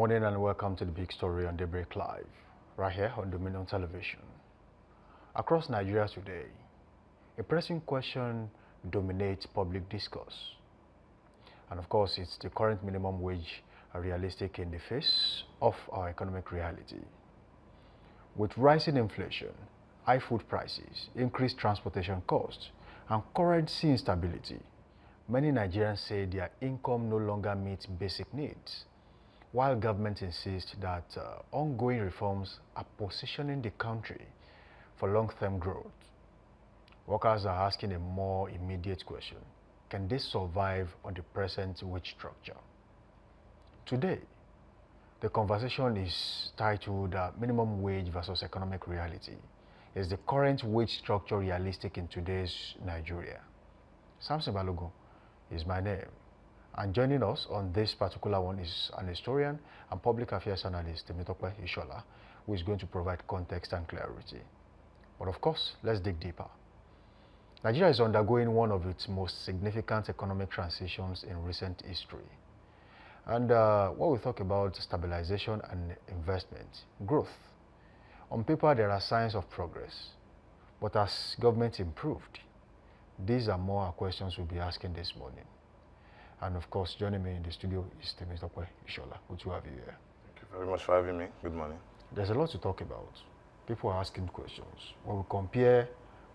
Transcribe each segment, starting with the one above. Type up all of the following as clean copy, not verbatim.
morning and welcome to the big story on Daybreak Live, right here on Dominion Television. Across Nigeria today, a pressing question dominates public discourse. And of course, it's the current minimum wage realistic in the face of our economic reality. With rising inflation, high food prices, increased transportation costs, and currency instability, many Nigerians say their income no longer meets basic needs, while government insists that ongoing reforms are positioning the country for long-term growth. Workers are asking a more immediate question: can they survive on the present wage structure? Today, the conversation is titled Minimum Wage versus Economic Reality. Is the current wage structure realistic in today's Nigeria? Samson Balogun is my name. And joining us on this particular one is an historian and public affairs analyst, Temitope Ishola, who is going to provide context and clarity. But of course, let's dig deeper. Nigeria is undergoing one of its most significant economic transitions in recent history. And when we talk about stabilization and investment, growth, on paper there are signs of progress. But as government improved, these are more questions we'll be asking this morning. And of course, joining me in the studio is Temitope Ishola. Good to have you here. Thank you very much for having me. Good morning. There's a lot to talk about. People are asking questions. When we compare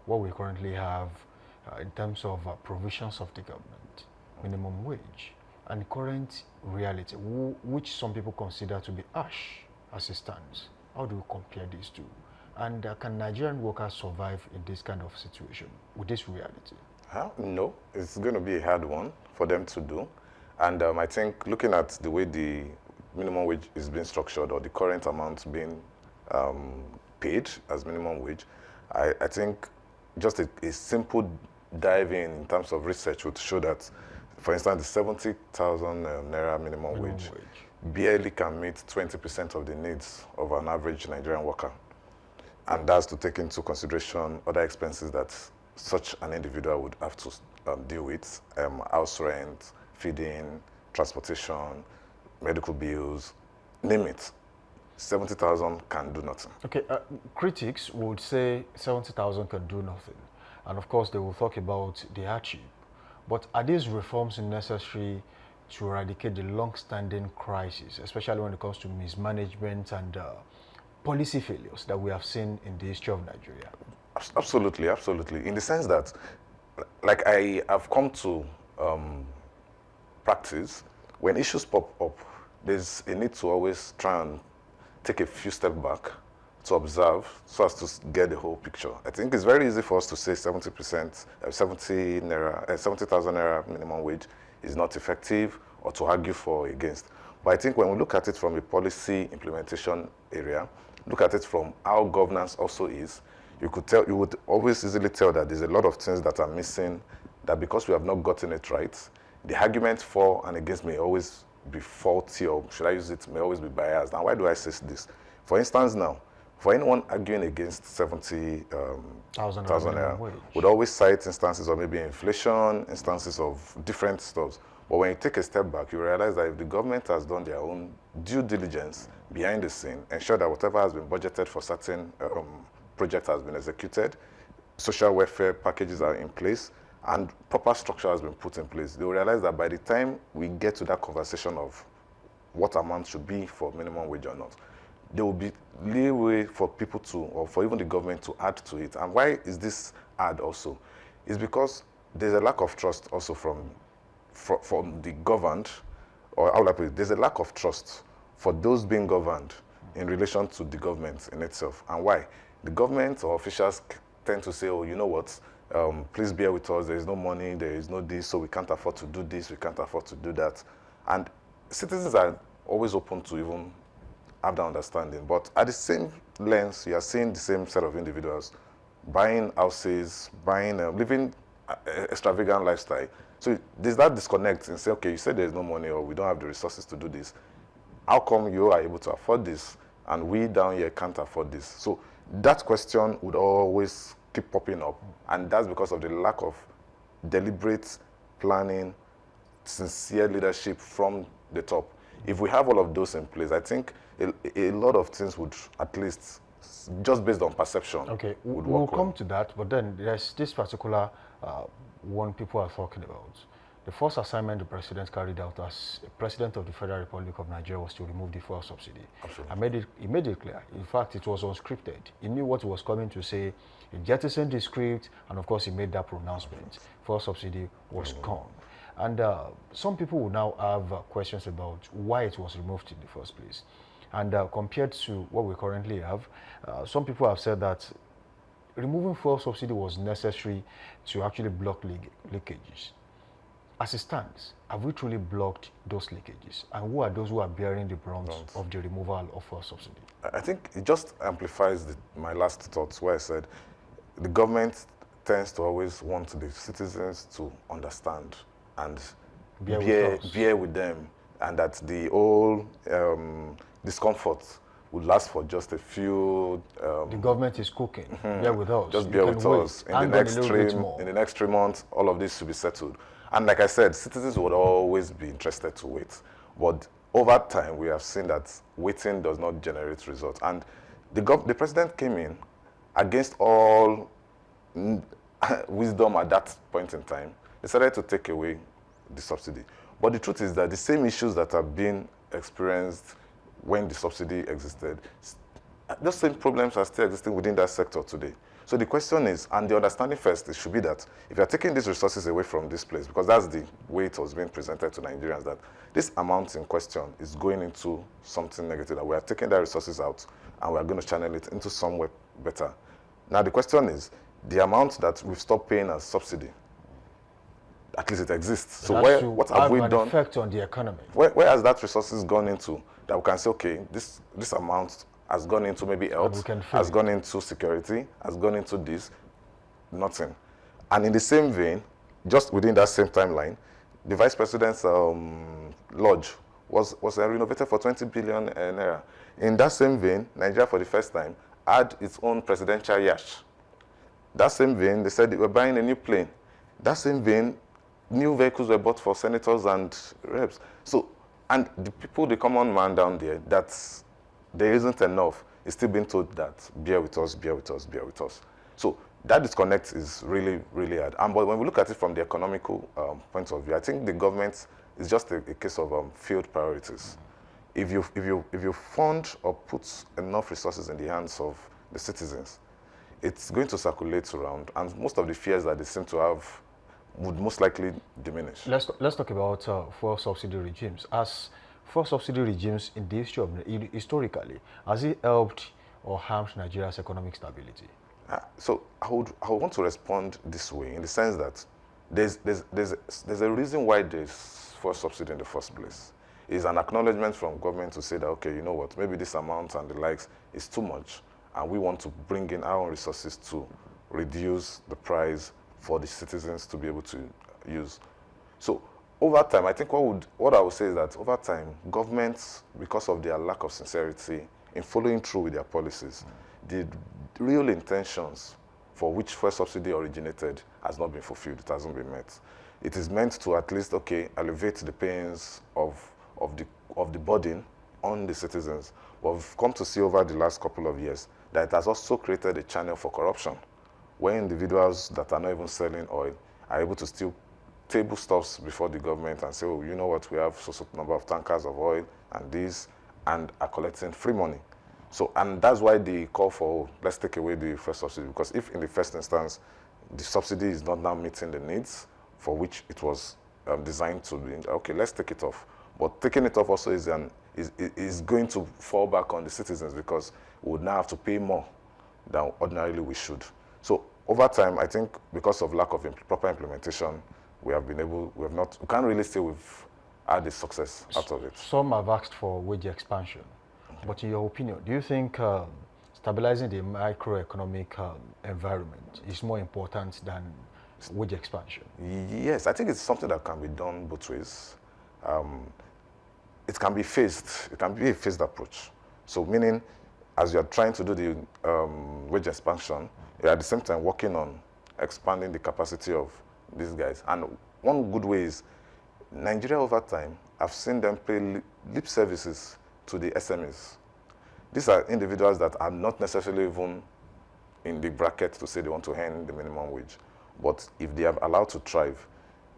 what we currently have in terms of provisions of the government, minimum wage, and current reality, which some people consider to be harsh as it stands, how do we compare these two? And can Nigerian workers survive in this kind of situation with this reality? No, it's going to be a hard one for them to do. And I think looking at the way the minimum wage is being structured, or the current amount being paid as minimum wage, I think just a simple dive in terms of research would show that, for instance, the 70,000 naira minimum wage barely can meet 20% of the needs of an average Nigerian worker. And that's to take into consideration other expenses that such an individual would have to deal with: house rent, feeding, transportation, medical bills, name it. 70,000 can do nothing. Okay, critics would say 70,000 can do nothing. And of course, they will talk about the hardship. But are these reforms necessary to eradicate the long-standing crisis, especially when it comes to mismanagement and policy failures that we have seen in the history of Nigeria? Absolutely, absolutely. In the sense that, like I have come to practice, when issues pop up, there's a need to always try and take a few steps back to observe so as to get the whole picture. I think it's very easy for us to say 70%, 70,000 naira minimum wage is not effective, or to argue for or against. But I think when we look at it from a policy implementation area, look at it from how governance also is, you would always easily tell that there's a lot of things that are missing, that because we have not gotten it right, the argument for and against may always be faulty, or should I use it, may always be biased. Now, why do I say this? For instance now, for anyone arguing against 70,000 naira would always cite instances of maybe inflation, instances of different stuff. But when you take a step back, you realize that if the government has done their own due diligence behind the scene, ensure that whatever has been budgeted for certain project has been executed, social welfare packages are in place, and proper structure has been put in place, they will realize that by the time we get to that conversation of what amount should be for minimum wage or not, there will be leeway for people to, or for even the government to add to it. And why is this add also? It's because there's a lack of trust also from the governed, or how would I put it, there's a lack of trust for those being governed in relation to the government in itself. And why? The government or officials tend to say, oh, you know what, please bear with us, there is no money, there is no this, so we can't afford to do this, we can't afford to do that. And citizens are always open to even have that understanding. But at the same lens, you are seeing the same set of individuals buying houses, living extravagant lifestyle. So there's that disconnect and say, okay, you said there's no money, or we don't have the resources to do this. How come you are able to afford this and we down here can't afford this? So that question would always keep popping up, and that's because of the lack of deliberate planning, sincere leadership from the top. If we have all of those in place, I think a lot of things would, at least, just based on perception, Okay, would we'll work come well. to that, but then there's this particular one people are talking about. The first assignment the president carried out as president of the Federal Republic of Nigeria was to remove the fuel subsidy. Absolutely. He made it clear. In fact, it was unscripted. He knew what he was coming to say. He jettisoned the script, and of course, he made that pronouncement. Fuel subsidy was gone. And some people will now have questions about why it was removed in the first place. And compared to what we currently have, some people have said that removing fuel subsidy was necessary to actually block leakages. As it stands, have we truly blocked those leakages? And who are those who are bearing the brunt of the removal of fuel subsidy? I think it just amplifies my last thoughts where I said the government tends to always want the citizens to understand and bear with them, and that the whole discomfort would last for just a few. The government is cooking. Bear with us. Just bear with us. In the next 3 months, all of this should be settled. And like I said, citizens would always be interested to wait. But over time, we have seen that waiting does not generate results. And the president came in against all wisdom at that point in time. Decided to take away the subsidy. But the truth is that the same issues that have been experienced when the subsidy existed, those same problems are still existing within that sector today. So the question is, and the understanding first, it should be that if you're taking these resources away from this place, because that's the way it was being presented to Nigerians, that this amount in question is going into something negative, that we are taking the resources out and we are going to channel it into somewhere better. Now the question is, the amount that we've stopped paying as subsidy, at least it exists. So what have we done? Effect on the economy. Where has that resources gone into that we can say, okay, this amount has gone into maybe health, has gone into security, has gone into this, nothing. And in the same vein, just within that same timeline, the vice president's lodge was renovated for 20 billion naira. In that same vein, Nigeria for the first time had its own presidential yacht. That same vein, they said they were buying a new plane. That same vein, new vehicles were bought for senators and reps. So, and the people, the common man down there, that's there isn't enough, is still being told that bear with us, bear with us, bear with us. So that disconnect is really, really hard. But when we look at it from the economical point of view, I think the government is just a case of failed priorities. If you fund or put enough resources in the hands of the citizens, it's going to circulate around, and most of the fears that they seem to have would most likely diminish. Let's talk about fuel subsidy regimes. As fuel subsidy regimes in the history of historically, has it helped or harmed Nigeria's economic stability? So I would want to respond this way, in the sense that there's a reason why there's fuel subsidy in the first place. It's an acknowledgement from government to say that, okay, you know what, maybe this amount and the likes is too much, and we want to bring in our own resources to reduce the price for the citizens to be able to use. So over time, I think what I would say is that over time, governments, because of their lack of sincerity in following through with their policies, the real intentions for which fuel subsidy originated has not been fulfilled. It hasn't been met. It is meant to at least, okay, alleviate the pains of the burden on the citizens. But we've come to see over the last couple of years that it has also created a channel for corruption, where individuals that are not even selling oil are able to still table stuffs before the government and say, oh, you know what, we have so number of tankers of oil and this, and are collecting free money. So, and that's why they call for, oh, let's take away the first subsidy, because if in the first instance, the subsidy is not now meeting the needs for which it was designed to be, okay, let's take it off. But taking it off also is going to fall back on the citizens, because we would now have to pay more than ordinarily we should. So over time, I think because of lack of proper implementation, we can't really say we've had a success out of it. Some have asked for wage expansion. Okay. But in your opinion, do you think stabilizing the microeconomic environment is more important than wage expansion? Yes, I think it's something that can be done both ways. It can be phased. It can be a phased approach. So meaning, as you're trying to do the wage expansion, you're at the same time working on expanding the capacity of these guys. And one good way is Nigeria over time, I've seen them pay lip services to the SMEs. These are individuals that are not necessarily even in the bracket to say they want to earn the minimum wage. But if they are allowed to thrive,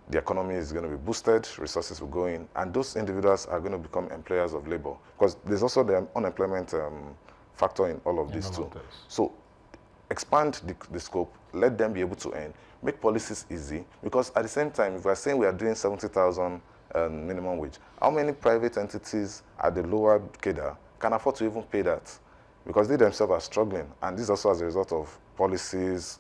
the economy is going to be boosted, resources will go in, and those individuals are going to become employers of labor. Because there's also the unemployment factor in all of this too. So expand the scope, let them be able to earn, make policies easy, because at the same time, if we're saying we are doing 70,000 minimum wage, how many private entities at the lower cadre can afford to even pay that? Because they themselves are struggling, and this also as a result of policies,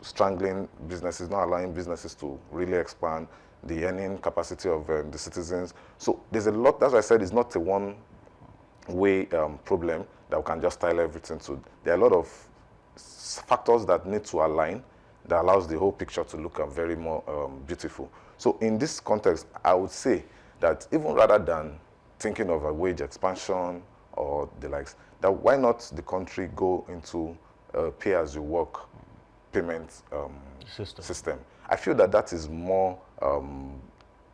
strangling businesses, not allowing businesses to really expand, the earning capacity of the citizens. So there's a lot, that's why I said it's not a one-way problem that we can just tile everything to. There are a lot of factors that need to align that allows the whole picture to look very more beautiful. So in this context, I would say that even rather than thinking of a wage expansion or the likes, that why not the country go into a pay-as-you-work payment system. I feel that that is more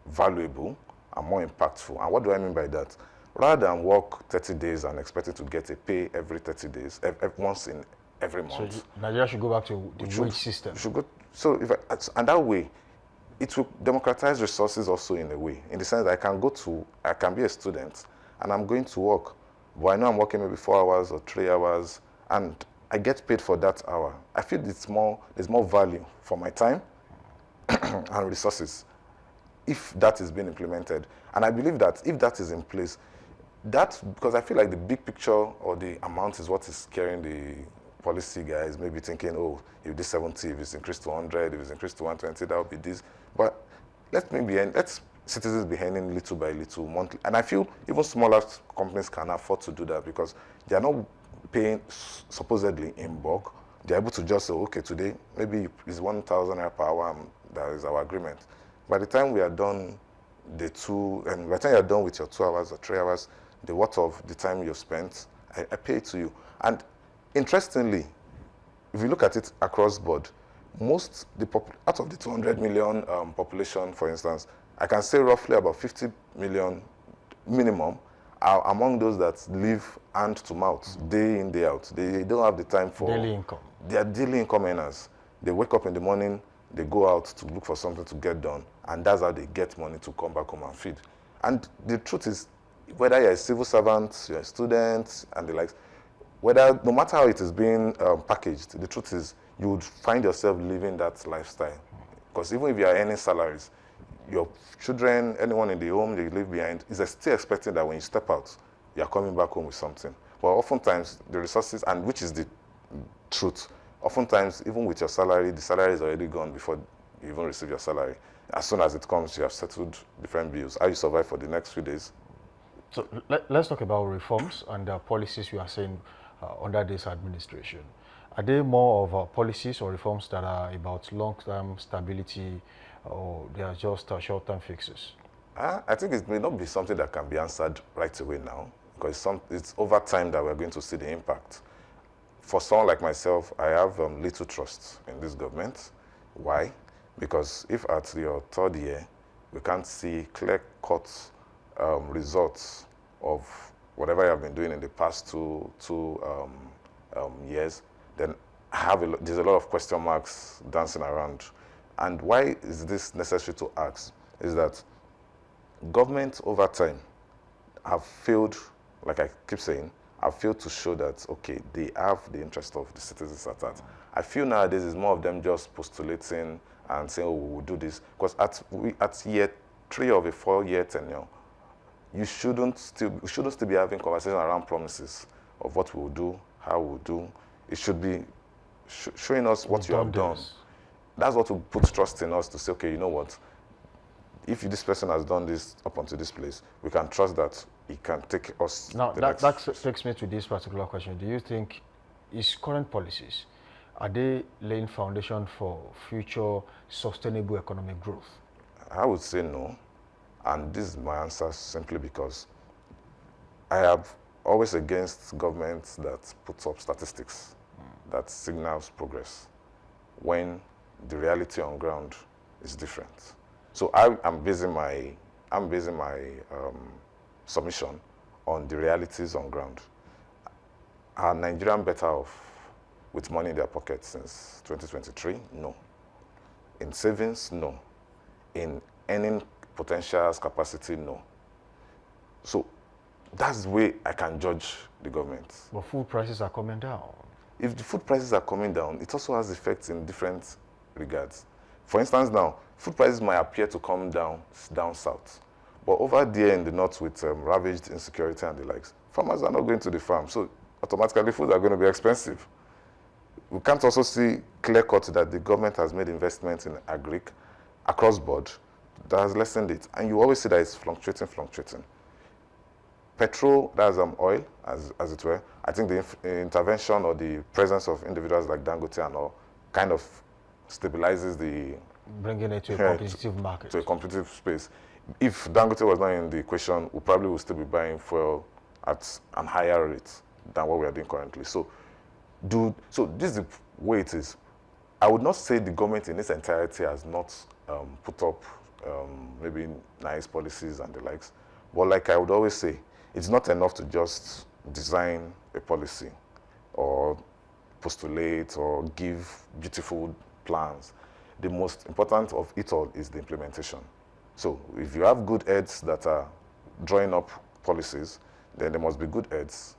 valuable and more impactful. And what do I mean by that? Rather than work 30 days and expecting to get a pay every 30 days, once in every month. So Nigeria should go back to the wage system. So and that way, it will democratize resources also in a way, in the sense that I can be a student and I'm going to work, but I know I'm working maybe 4 hours or 3 hours, and I get paid for that hour. I feel there's more value for my time and resources if that is being implemented. And I believe that if that is in place, because I feel like the big picture or the amount is what is scaring the policy guys, maybe thinking, oh, if this 70, if it's increased to 100, if it's increased to 120, that would be this. But let citizens be earning little by little monthly. And I feel even smaller companies can afford to do that because they are not paying supposedly in bulk. They're able to just say, okay, today maybe it's 1,000 naira per hour, that is our agreement. By the time we are done by the time you're done with your 2 hours or 3 hours, the worth of the time you've spent, I pay it to you. And interestingly, if you look at it across board, out of the 200 million population, for instance, I can say roughly about 50 million minimum are among those that live hand to mouth, day in, day out. They don't have the time for daily income. They are daily income earners. They wake up in the morning, they go out to look for something to get done, and that's how they get money to come back home and feed. And the truth is, whether you're a civil servant, you're a student, and the likes, no matter how it is being packaged, the truth is you would find yourself living that lifestyle. Because even if you are earning salaries, your children, anyone in the home they leave behind, is still expecting that when you step out, you are coming back home with something. But oftentimes, the resources, and which is the truth, oftentimes, even with your salary, the salary is already gone before you even receive your salary. As soon as it comes, you have settled different bills. How you survive for the next few days. So let's talk about reforms and the policies you are saying under this administration. Are they more of policies or reforms that are about long-term stability, or they are just short-term fixes? I think it may not be something that can be answered right away now, because it's over time that we're going to see the impact. For someone like myself, I have little trust in this government. Why? Because if at your third year, we can't see clear-cut results of whatever you have been doing in the past two years, then there's a lot of question marks dancing around. And why is this necessary to ask? Is that government over time have failed, like I keep saying, have failed to show that, okay, they have the interest of the citizens at heart. I feel nowadays it's more of them just postulating and saying, oh, we will do this. Because at year 3 of a 4-year tenure, you shouldn't still be having conversations around promises of what we will do, how we will do. It should be showing us what you have done. That's what will put trust in us to say, okay, you know what? If this person has done this up until this place, we can trust that he can take us. Now, that takes me to this particular question. Do you think his current policies, are they laying foundation for future sustainable economic growth? I would say no. And this is my answer simply because I have always against governments that puts up statistics that signals progress when the reality on ground is different. So I'm basing my submission on the realities on ground. Are Nigerians better off with money in their pockets since 2023? No. In savings? No. In earning potentials, capacity? No. So that's the way I can judge the government. But food prices are coming down. If the food prices are coming down, it also has effects in different regards. For instance, now, food prices might appear to come down south. But over there in the north with ravaged insecurity and the likes, farmers are not going to the farm. So automatically food are going to be expensive. We can't also see clear-cut that the government has made investments in agric across board that has lessened it. And you always see that it's fluctuating. Petrol, that's oil, as it were. I think the intervention or the presence of individuals like Dangote and all kind of stabilizes the... Bringing it to a competitive market. To a competitive space. If Dangote was not in the equation, we probably would still be buying fuel at a higher rate than what we are doing currently. So this is the way it is. I would not say the government in its entirety has not put up maybe nice policies and the likes. But like I would always say, it's not enough to just design a policy or postulate or give beautiful plans. The most important of it all is the implementation. So if you have good heads that are drawing up policies, then there must be good heads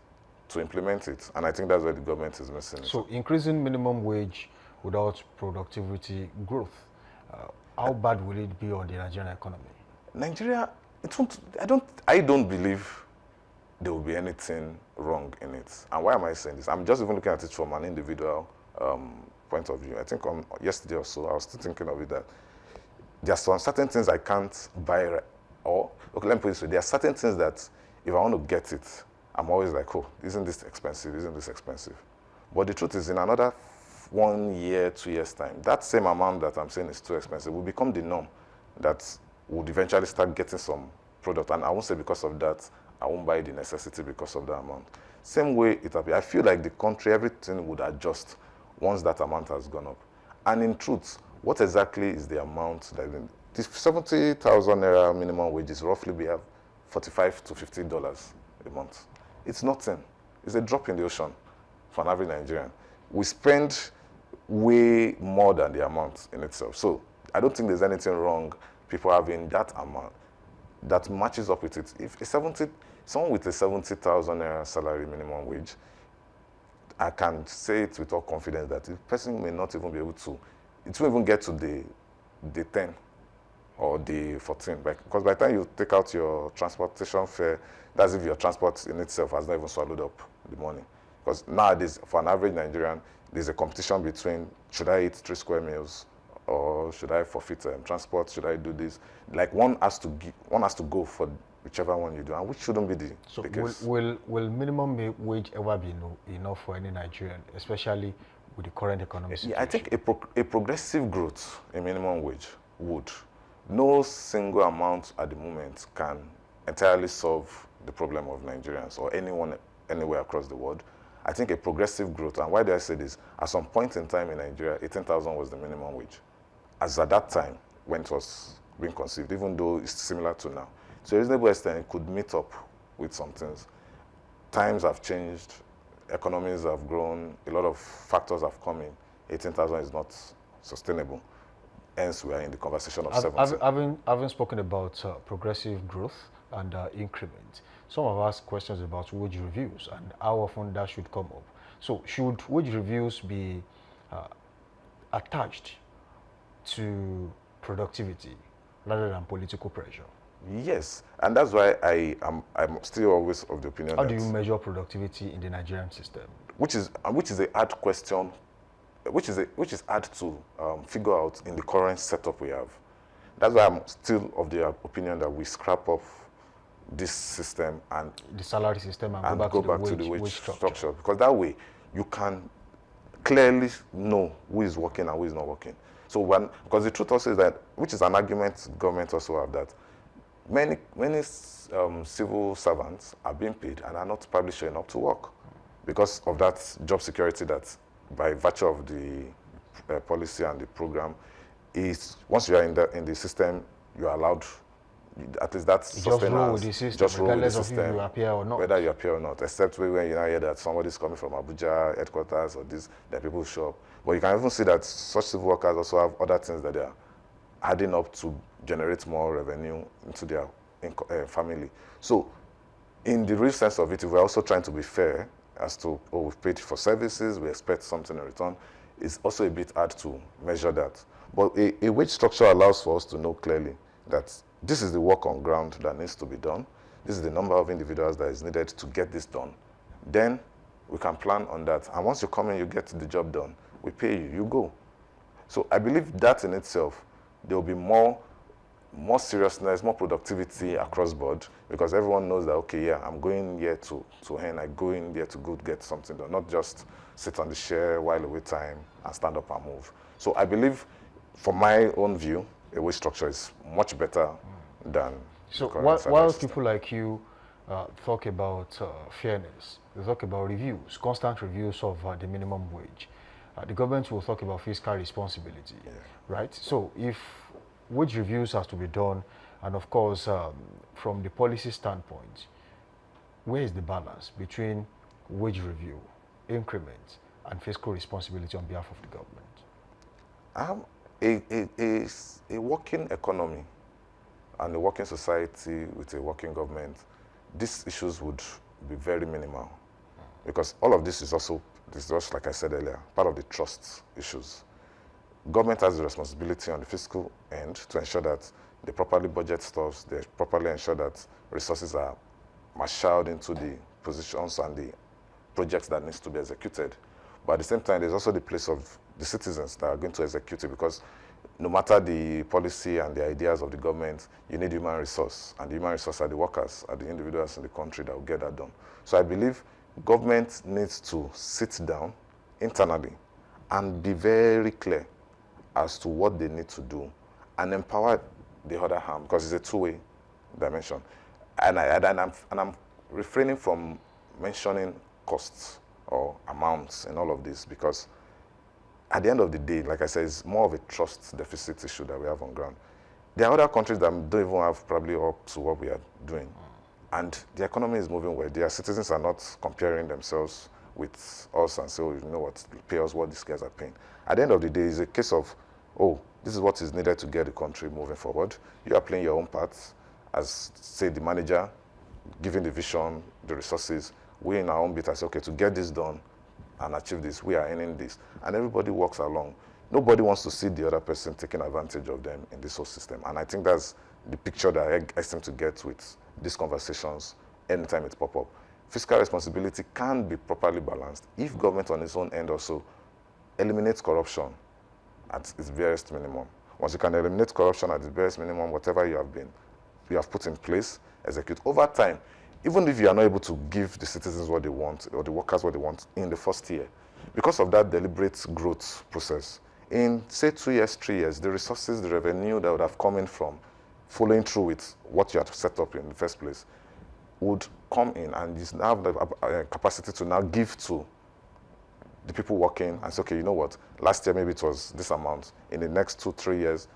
to implement it. And I think that's where the government is missing. So increasing minimum wage without productivity growth, how bad will it be on the Nigerian economy? Nigeria, it won't, I don't believe there will be anything wrong in it. And why am I saying this? I'm just even looking at it from an individual point of view. I think yesterday or so, I was still thinking of it that there are some certain things I can't buy, or, okay, let me put it this way, there are certain things that if I want to get it, I'm always like, oh, isn't this expensive, isn't this expensive? But the truth is, in another 1 year, 2 years' time, that same amount that I'm saying is too expensive will become the norm that would eventually start getting some product. And I won't say because of that, I won't buy the necessity because of that amount. Same way it appears. I feel like the country, everything would adjust once that amount has gone up. And in truth, what exactly is the amount that this 70,000 naira minimum wage is roughly be $45 to $50 a month? It's nothing. It's a drop in the ocean for an average Nigerian. We spend way more than the amount in itself. So I don't think there's anything wrong people having that amount that matches up with it. If someone with a 70,000 naira salary minimum wage, I can say it with all confidence that the person may not even be able to, it won't even get to the 10 or the 14. Because by the time you take out your transportation fare, that's if your transport in itself has not even swallowed up the money. Because nowadays, for an average Nigerian, there's a competition between, should I eat 3 square meals or should I forfeit transport? Should I do this? Like one has to go for whichever one you do, and which shouldn't be the case. Will minimum wage ever be enough for any Nigerian, especially with the current economic situation? Yeah, I think a progressive growth in minimum wage would. No single amount at the moment can entirely solve the problem of Nigerians or anyone anywhere across the world. I think a progressive growth, and why do I say this? At some point in time in Nigeria, 18,000 was the minimum wage. As at that time, when it was being conceived, even though it's similar to now. So a reasonable extent could meet up with some things. Times have changed, economies have grown, a lot of factors have come in. 18,000 is not sustainable. Hence, we are in the conversation of 70. Having spoken about progressive growth and increment, some have asked questions about wage reviews and how often that should come up. So should wage reviews be attached to productivity rather than political pressure? Yes, and that's why I'm still always of the opinion. How do you measure productivity in the Nigerian system? Which is a hard question, which is hard to figure out in the current setup we have. That's why I'm still of the opinion that we scrap off this system and the salary system and go back to the wage structure. Because that way you can clearly know who is working and who is not working. So because the truth also is that, which is an argument government also have, that many civil servants are being paid and are not probably showing up to work because of that job security that, by virtue of the policy and the program, is once you are in the system, you are allowed, at least that's You just roll with sustenance. the system, Just roll with the regardless of if system, you appear or not. whether you appear or not, except when you now hear that somebody's coming from Abuja headquarters or this, that people show up. But you can even see that such civil workers also have other things that they are adding up to generate more revenue into their family. So in the real sense of it, if we're also trying to be fair as to, oh, we've paid for services, we expect something in return, it's also a bit hard to measure that. But a wage structure allows for us to know clearly that this is the work on ground that needs to be done. This is the number of individuals that is needed to get this done. Then we can plan on that. And once you come in, you get the job done, we pay you, you go. So I believe that in itself, there will be more seriousness, more productivity across board, because everyone knows that, okay, yeah, I'm going here to earn, I go in there to go get something done, not just sit on the chair while away time and stand up and move. So I believe, from my own view, a wage structure is much better than so the current salary while system. people like you talk about fairness, they talk about reviews, constant reviews of the minimum wage. The government will talk about fiscal responsibility, right? So if wage reviews has to be done, and of course, from the policy standpoint, where is the balance between wage review, increments, and fiscal responsibility on behalf of the government? A working economy and a working society with a working government, these issues would be very minimal, because all of this is also, just like I said earlier, part of the trust issues. Government has the responsibility on the fiscal end to ensure that they properly budget stuff, they properly ensure that resources are marshaled into the positions and the projects that needs to be executed. But at the same time, there's also the place of the citizens that are going to execute it, because no matter the policy and the ideas of the government, you need human resource, and the human resource are the workers, are the individuals in the country that will get that done. So I believe government needs to sit down internally and be very clear as to what they need to do and empower the other hand, because it's a two-way dimension. And I'm refraining from mentioning costs or amounts in all of this, because at the end of the day, like I said, it's more of a trust deficit issue that we have on ground. There are other countries that don't even have probably up to what we are doing. And the economy is moving well. Their citizens are not comparing themselves with us and say, oh, you know what, pay us what these guys are paying. At the end of the day, it's a case of, oh, this is what is needed to get the country moving forward. You are playing your own part as, say, the manager, giving the vision, the resources. We in our own bit, I say, okay, to get this done and achieve this, we are earning this. And everybody walks along. Nobody wants to see the other person taking advantage of them in this whole system. And I think that's the picture that I seem to get with these conversations anytime it pops up. Fiscal responsibility can be properly balanced if government on its own end also eliminates corruption at its barest minimum. Once you can eliminate corruption at its barest minimum, whatever you have put in place, execute over time, even if you are not able to give the citizens what they want or the workers what they want in the first year, because of that deliberate growth process, in say 2 years, 3 years, the resources, the revenue that would have come in from following through with what you had set up in the first place would come in, and you have the capacity to now give to the people working and say, okay, you know what, last year maybe it was this amount, in the next 2, 3 years,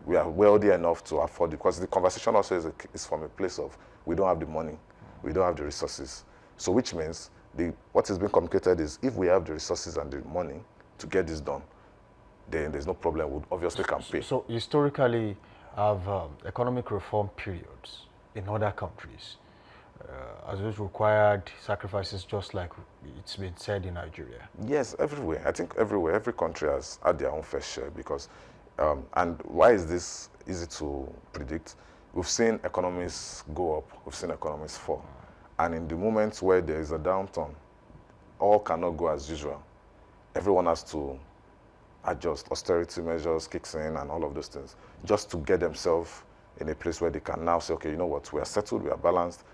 we are wealthy enough to afford it, because the conversation also is from a place of, we don't have the money, we don't have the resources. So which means what is being communicated is, if we have the resources and the money to get this done, then there's no problem, we obviously can pay. So historically, have economic reform periods in other countries, as those required sacrifices, just like it's been said in Nigeria? Yes, everywhere. I think everywhere, every country has had their own fair share, because, and why is this easy to predict? We've seen economies go up, we've seen economies fall. And in the moments where there is a downturn, all cannot go as usual. Everyone has to adjust, austerity measures kicks in and all of those things, just to get themselves in a place where they can now say, okay, you know what, we are settled, we are balanced,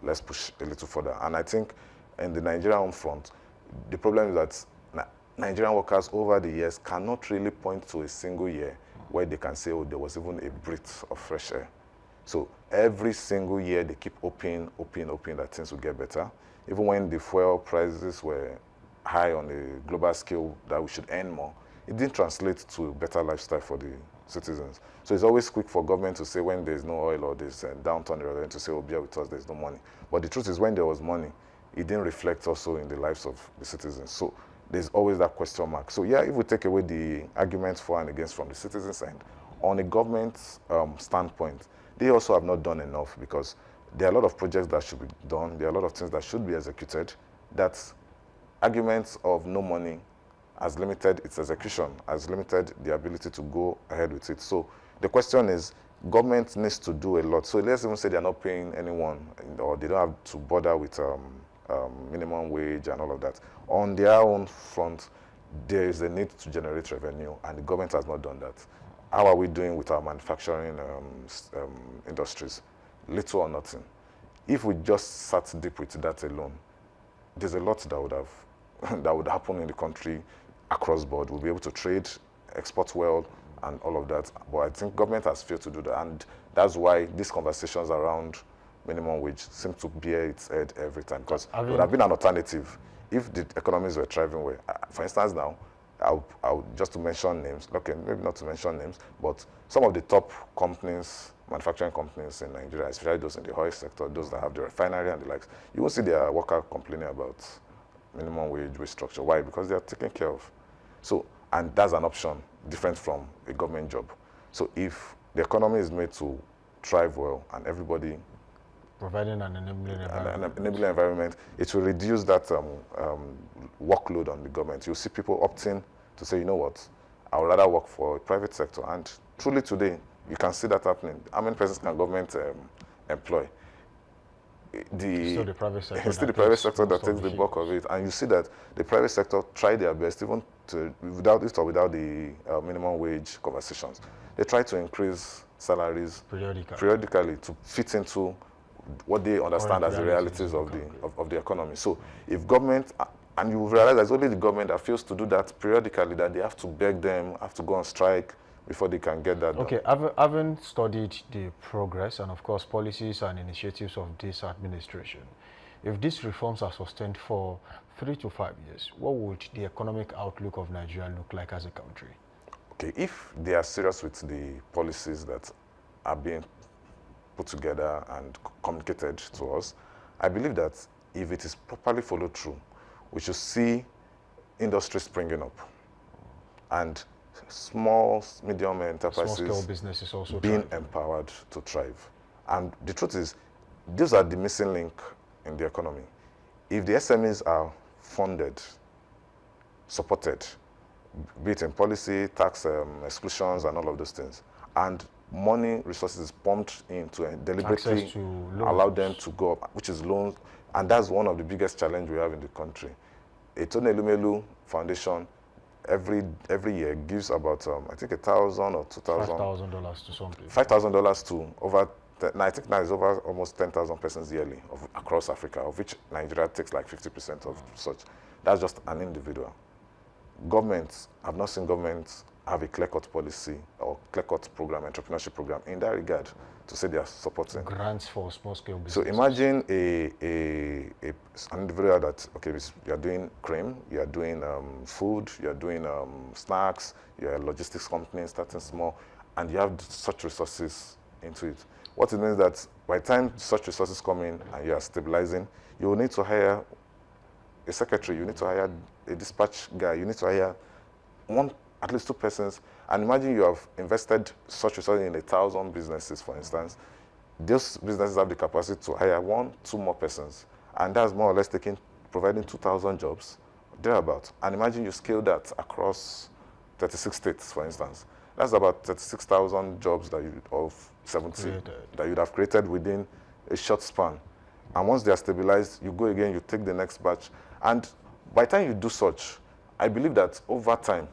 let's push a little further. And I think in the Nigerian front, the problem is that Nigerian workers over the years cannot really point to a single year where they can say, oh, there was even a breath of fresh air. So every single year they keep hoping that things will get better. Even when the fuel prices were high on a global scale, that we should earn more, it didn't translate to a better lifestyle for the citizens. So it's always quick for government to say when there's no oil or there's a downturn, they're to say, oh, bear with us, there's no money. But the truth is, when there was money, it didn't reflect also in the lives of the citizens. So there's always that question mark. So yeah, if we take away the arguments for and against from the citizens' end, on a government standpoint, they also have not done enough, because there are a lot of projects that should be done. There are a lot of things that should be executed. That arguments of no money has limited its execution, has limited the ability to go ahead with it. So the question is, government needs to do a lot. So let's even say they're not paying anyone, or they don't have to bother with minimum wage and all of that. On their own front, there is a need to generate revenue, and the government has not done that. How are we doing with our manufacturing industries? Little or nothing. If we just sat deep with that alone, there's a lot that would have that would happen in the country across board. We'll be able to trade, export well, and all of that. But I think government has failed to do that, and that's why these conversations around minimum wage seem to bear its head every time, because it would have been an alternative if the economies were thriving well. For instance, now, I'll just to mention names, okay, maybe not to mention names, but some of the top companies, manufacturing companies in Nigeria, especially those in the oil sector, those that have the refinery and the likes, you won't see their worker complaining about minimum wage restructure. Why? Because they are taken care of. So, and that's an option different from a government job. So if the economy is made to thrive well and everybody providing an enabling environment, it will reduce that workload on the government. You'll see people opting to say, you know what, I would rather work for a private sector. And truly today, you can see that happening. How many persons can government employ? Still the private sector. It's still the private sector that takes the bulk of it. And you see that the private sector try their best, even without it or without the minimum wage conversations. They try to increase salaries periodically to fit into what they understand as the realities of the economy. So if government, and you realize it's only the government that fails to do that periodically, that they have to beg them, have to go on strike before they can get that done. Okay, having studied the progress and of course policies and initiatives of this administration, if these reforms are sustained for 3 to 5 years, what would the economic outlook of Nigeria look like as a country? Okay, if they are serious with the policies that are being put together and communicated to us, I believe that if it is properly followed through, we should see industry springing up and small, medium enterprises, small-scale businesses also being empowered to thrive. And the truth is, these are the missing link in the economy. If the SMEs are funded, supported, be it in policy, tax exclusions, and all of those things, and money resources is pumped in to deliberately allow them to go up, which is loans, and that's one of the biggest challenges we have in the country. A Tony Elumelu Foundation every year gives about I think $1,000 or $2,000, $5,000 to something. $5,000 to over. I think now it's over almost 10,000 persons yearly across Africa, of which Nigeria takes like 50% of such. That's just an individual. Governments, I've not seen governments have a clear-cut policy or clear-cut program, entrepreneurship program in that regard to say they are supporting. Grants for small-scale business. So imagine an individual that, okay, you are doing cream, you are doing food, you are doing snacks, you are a logistics company starting small, and you have such resources into it. What it means that by the time such resources come in and you are stabilizing, you will need to hire a secretary, you need to hire a dispatch guy, you need to hire at least 2 persons. And imagine you have invested such resources in 1,000 businesses, for instance. Those businesses have the capacity to hire 1, 2 more persons. And that's more or less providing 2,000 jobs, thereabout. And imagine you scale that across 36 states, for instance. That's about 36,000 jobs that of 70 that you'd have created within a short span. And once they are stabilized, you go again, you take the next batch. And by the time you do such, I believe that over time,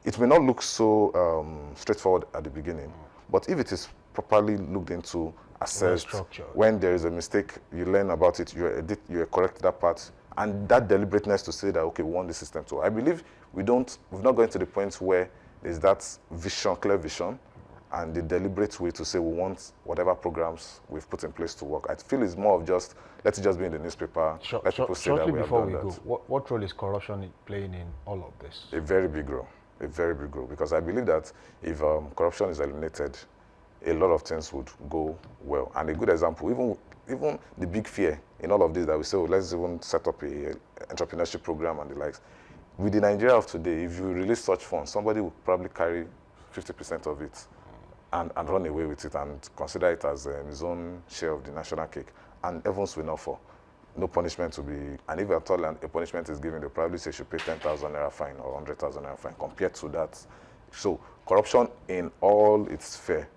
it may not look so straightforward at the beginning, but if it is properly looked into, assessed, when there is a mistake, you learn about it, you correct that part, and that deliberateness to say that, okay, we want the system to. I believe we've not gone to the point where there's that vision, clear vision, and the deliberate way to say we want whatever programs we've put in place to work. I feel it's more of just, let it just be in the newspaper, let people say that we have done that. Shortly before we go, what role is corruption playing in all of this? A very big role. a very big role, because I believe that if corruption is eliminated, a lot of things would go well. And a good example, even the big fear in all of this that we say, oh, let's even set up a entrepreneurship program and the likes. With the Nigeria of today, if you release such funds, somebody will probably carry 50% of it and run away with it and consider it as his own share of the national cake. And Evans will not fall. No punishment will be, and if at all a punishment is given, they'll probably say you should pay 10,000 naira fine or 100,000 naira fine compared to that. So corruption in all its fare,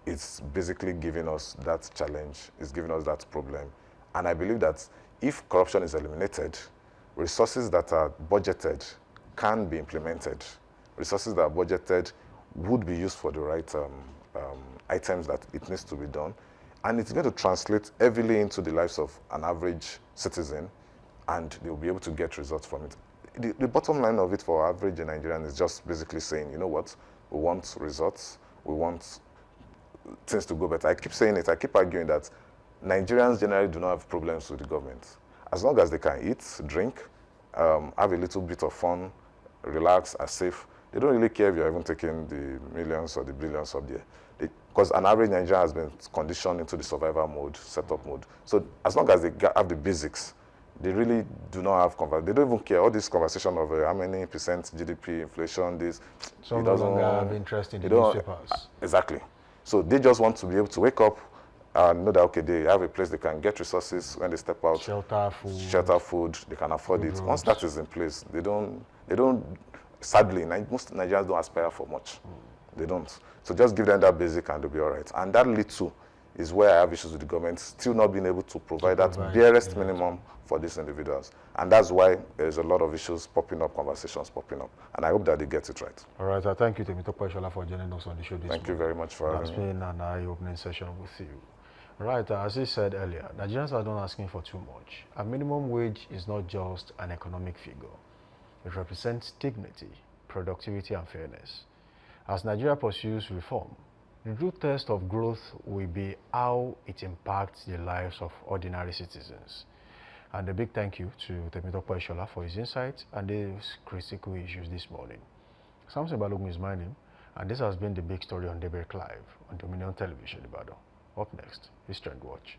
it's basically giving us that challenge, it's giving us that problem. And I believe that if corruption is eliminated, resources that are budgeted can be implemented. Resources that are budgeted would be used for the right items that it needs to be done. And it's going to translate heavily into the lives of an average citizen, and they'll be able to get results from it. The bottom line of it for average Nigerian is just basically saying, you know what, we want results, we want things to go better. I keep saying it, I keep arguing that Nigerians generally do not have problems with the government. As long as they can eat, drink, have a little bit of fun, relax, are safe, they don't really care if you're even taking the millions or the billions up there. Because an average Nigerian has been conditioned into the survival mode, setup mode. So as long as they have the basics, they really do not have conversation. They don't even care. All this conversation of how many percent GDP, inflation, this. Some no longer have interest in the newspapers. Exactly. So they just want to be able to wake up and know that, okay, they have a place they can get resources when they step out. Shelter, food, they can afford it. Once that is in place, they don't, sadly, most Nigerians don't aspire for much. They don't. So just give them that basic and they'll be all right. And that little is where I have issues with the government still not being able to provide that barest minimum for these individuals. And that's why there's a lot of issues popping up, conversations popping up. And I hope that they get it right. All right. Thank you, Temitope Shola, for joining us on the show this morning. Thank you very much for having me. It's been an eye-opening session with you. Right, as he said earlier, Nigerians are not asking for too much. A minimum wage is not just an economic figure. It represents dignity, productivity, and fairness. As Nigeria pursues reform, the true test of growth will be how it impacts the lives of ordinary citizens. And a big thank you to Temitope Shola for his insights and these critical issues this morning. Samson Balogun is my name, and this has been the big story on Daybreak Live on Dominion Television Ibadan. Up next is Trend Watch.